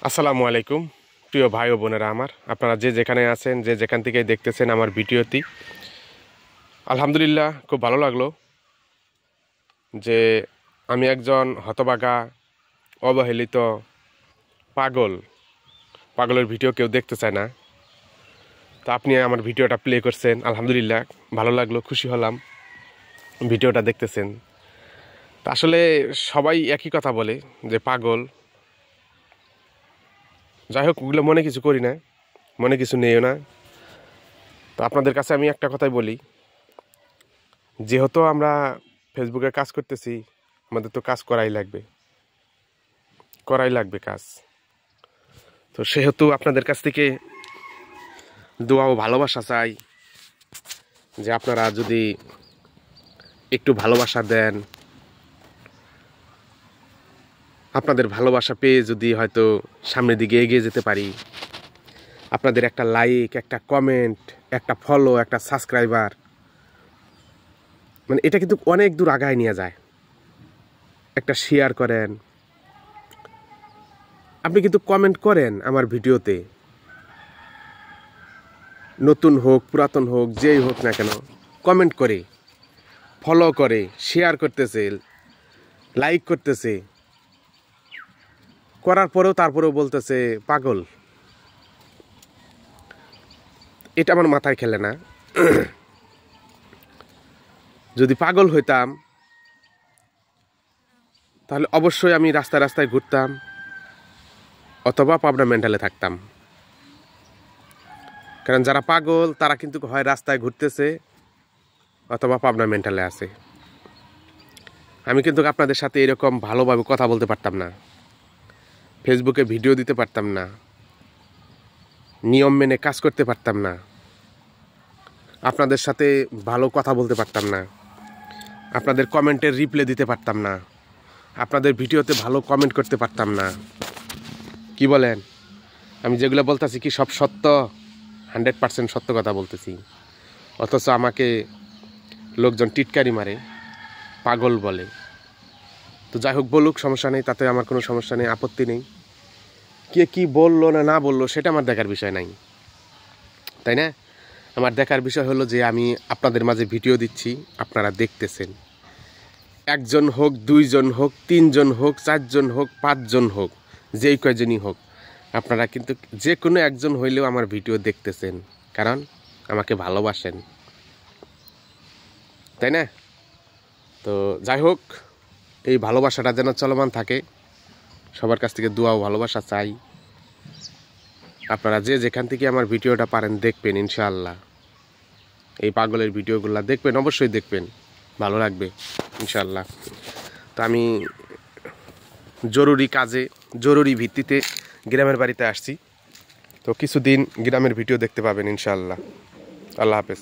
আসসালামু আলাইকুম প্রিয় ভাই ও বোনেরা আমার, আপনারা যে যেখানে আছেন, যে যেখান থেকে দেখতেছেন আমার ভিডিওটি, আলহামদুলিল্লাহ খুব ভালো লাগলো যে আমি একজন হতভাগা অবহেলিত পাগলের ভিডিও কেউ দেখতে চায় না। তো আপনি আমার ভিডিওটা প্লে করছেন, আলহামদুলিল্লাহ ভালো লাগলো, খুশি হলাম ভিডিওটা দেখতেছেন। তা আসলে সবাই একই কথা বলে যে পাগল। যাই হোক, ওগুলো মনে কিছু করি না, মনে কিছু নেইও না। তো আপনাদের কাছে আমি একটা কথাই বলি, যেহেতু আমরা ফেসবুকে কাজ করতেছি, আমাদের তো কাজ করাই লাগবে কাজ। তো সেহেতু আপনাদের কাছ থেকে দোয়া ও ভালোবাসা চাই, যে আপনারা যদি একটু ভালোবাসা দেন, আপনাদের ভালোবাসা পেয়ে যদি হয়তো সামনের দিকে এগিয়ে যেতে পারি, আপনাদের একটা লাইক, একটা কমেন্ট, একটা ফলো, একটা সাবস্ক্রাইবার, মানে এটা কিন্তু অনেক দূর আগায় নিয়ে যায়। একটা শেয়ার করেন, আপনি কিন্তু কমেন্ট করেন আমার ভিডিওতে, নতুন হোক পুরাতন হোক যেই হোক না কেন, কমেন্ট করে, ফলো করে, শেয়ার করতেছে, লাইক করতেছে, করার পরেও তারপরেও বলতেছে পাগল। এটা আমার মাথায় খেলে না। যদি পাগল হইতাম তাহলে অবশ্যই আমি রাস্তায় রাস্তায় ঘুরতাম, অথবা পাবনা মেন্টালে থাকতাম। কারণ যারা পাগল তারা কিন্তু হয় রাস্তায় ঘুরতেছে অথবা পাবনা মেন্টালে আছে। আমি কিন্তু আপনাদের সাথে এরকম ভালোভাবে কথা বলতে পারতাম না, ফেসবুকে ভিডিও দিতে পারতাম না, নিয়ম মেনে কাজ করতে পারতাম না, আপনাদের সাথে ভালো কথা বলতে পারতাম না, আপনাদের কমেন্টের রিপ্লাই দিতে পারতাম না, আপনাদের ভিডিওতে ভালো কমেন্ট করতে পারতাম না। কি বলেন? আমি যেগুলো বলতেছি কি সব সত্য? 100% সত্য কথা বলতেছি। অথচ আমাকে লোকজন টিটকারি মারে, পাগল বলে। তো যাই হোক, বলুক, সমস্যা নেই, তাতে আমার কোনো সমস্যা নেই, আপত্তি নেই। কে কি বললো না বললো সেটা আমার দেখার বিষয় নাই, তাই না? আমার দেখার বিষয় হলো যে আমি আপনাদের মাঝে ভিডিও দিচ্ছি, আপনারা দেখতেছেন। একজন হোক, দুইজন হোক, তিনজন হোক, চারজন হোক, পাঁচজন হোক, যেই কয়জনই হোক, আপনারা কিন্তু যে কোনো একজন হইলেও আমার ভিডিও দেখতেছেন, কারণ আমাকে ভালোবাসেন, তাই না? তো যাই হোক, এই ভালোবাসাটা যেন চলমান থাকে। সবার কাছ থেকে দোয়া ও ভালোবাসা চাই। আপনারা যে যেখান থেকে আমার ভিডিওটা পারেন দেখবেন, ইনশাআল্লাহ এই পাগলের ভিডিওগুলো দেখবেন, অবশ্যই দেখবেন, ভালো লাগবে ইনশাআল্লাহ। তো আমি জরুরি কাজে, জরুরি ভিত্তিতে গ্রামের বাড়িতে আসছি। তো কিছুদিন গ্রামের ভিডিও দেখতে পাবেন ইনশাআল্লাহ। আল্লাহ হাফেজ।